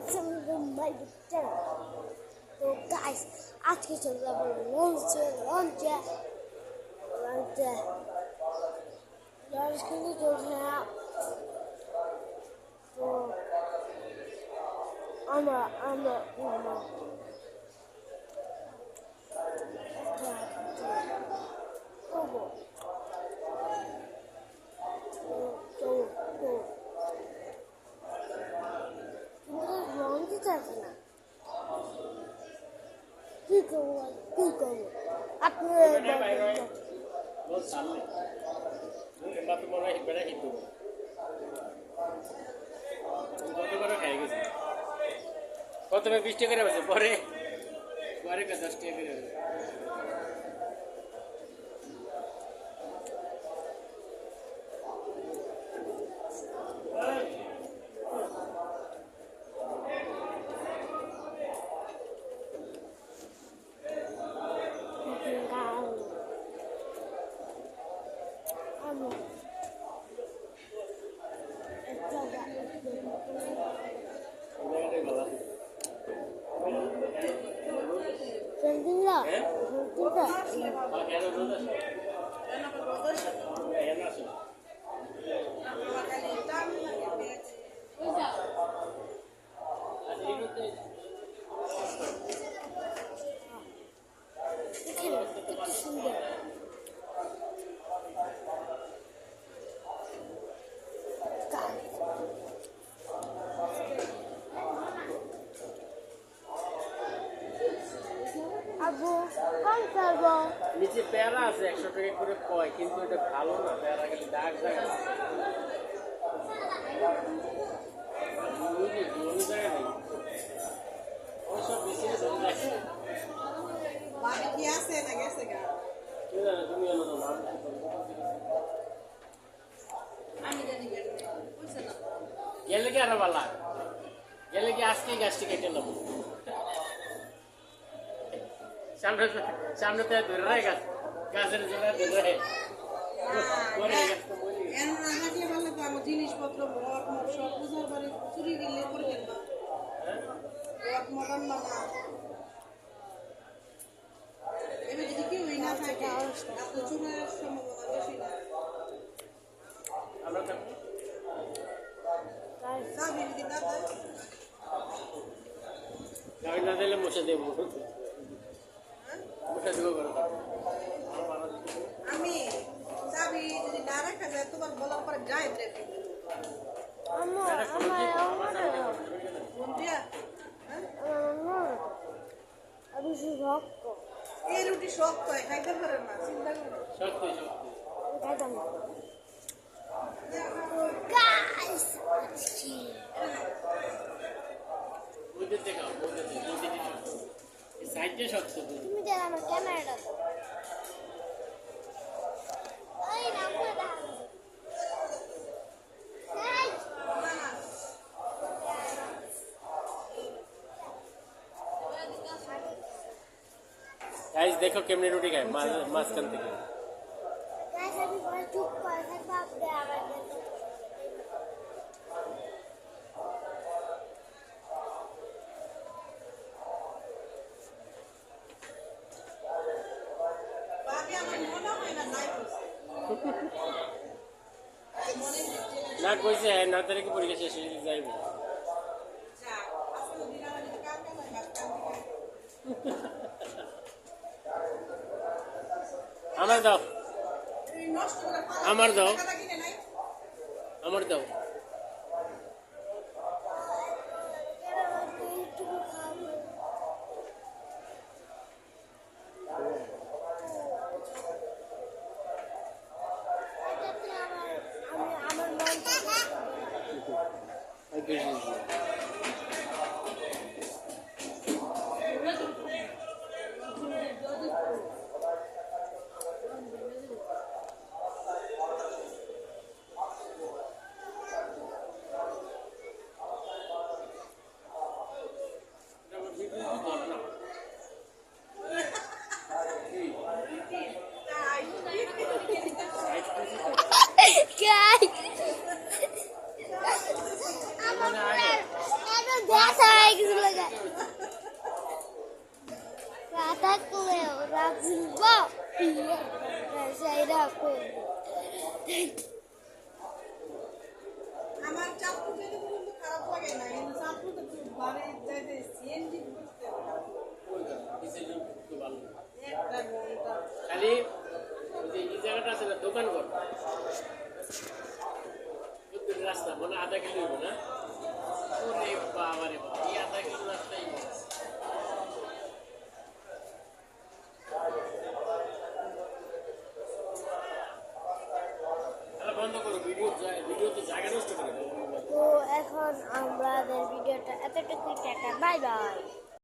my channel. So guys, আজকে চলে যাবো লঞ্চে লঞ্চ কিন্তু চলছে না। তো আমরা লঞ্চে যাচ্ছে না, কি করবো প্রথমে 20 টাকা করে পরে 10 টাকা করে নিচে পেয়ারা আছে 100 টাকা করে কয়, কিন্তু এটা ভালো না, পেয়ারা গেলে দাগ দাগ আছে। গেলে কি আরো ভালো, গেলে কি আজকে গাছটি কেটে নেবো, সামনে তো ধরে রাখ গাছের জোড়া ধরে জিনিসপত্র সব পূজার বাড়ি চুরি গেলে করবেন না, মডার্ন মানা এবার যদি কেউ না থাকে চুরের সম্ভাবনা বেশি না। গাড়ি না দিলে মুছে দেবো, আমি চাবি যদি না রাখা যায় তোমার বলার পরে যাই এই রুটি শক্ত হয়, খাইতে পারে না, চিন্তা করে তুমি দেখ আমার ক্যামেরাটা গাইস দেখো কেমনে রুটি খায় মাঝখান থেকে। না কইছে না তারিখ পরীক্ষা শেষ হয়ে যাইব। আমার দাও, আমার দাও, আমার দাও। Guys! সেইরা করবে আমার চাকু যেতে কিন্তু খারাপ লাগে না, কিন্তু চাকু তো খুব ভারী যাইতে সিএনজি বুঝতে খারাপ লাগে। একটা ঘন্টা খালি ওই যে এই জায়গাটা আছে না দোকান ঘর রাস্তা মানে আধা কিলো হইব না ওরে বাবা রে বাবা এই আধা কিলো রাস্তাই বন্ধ করো ভিডিওতে জায়গা নষ্ট করে দাও তো এখন আমাদের ভিডিওটা এতটুকু টাটা বাই বাই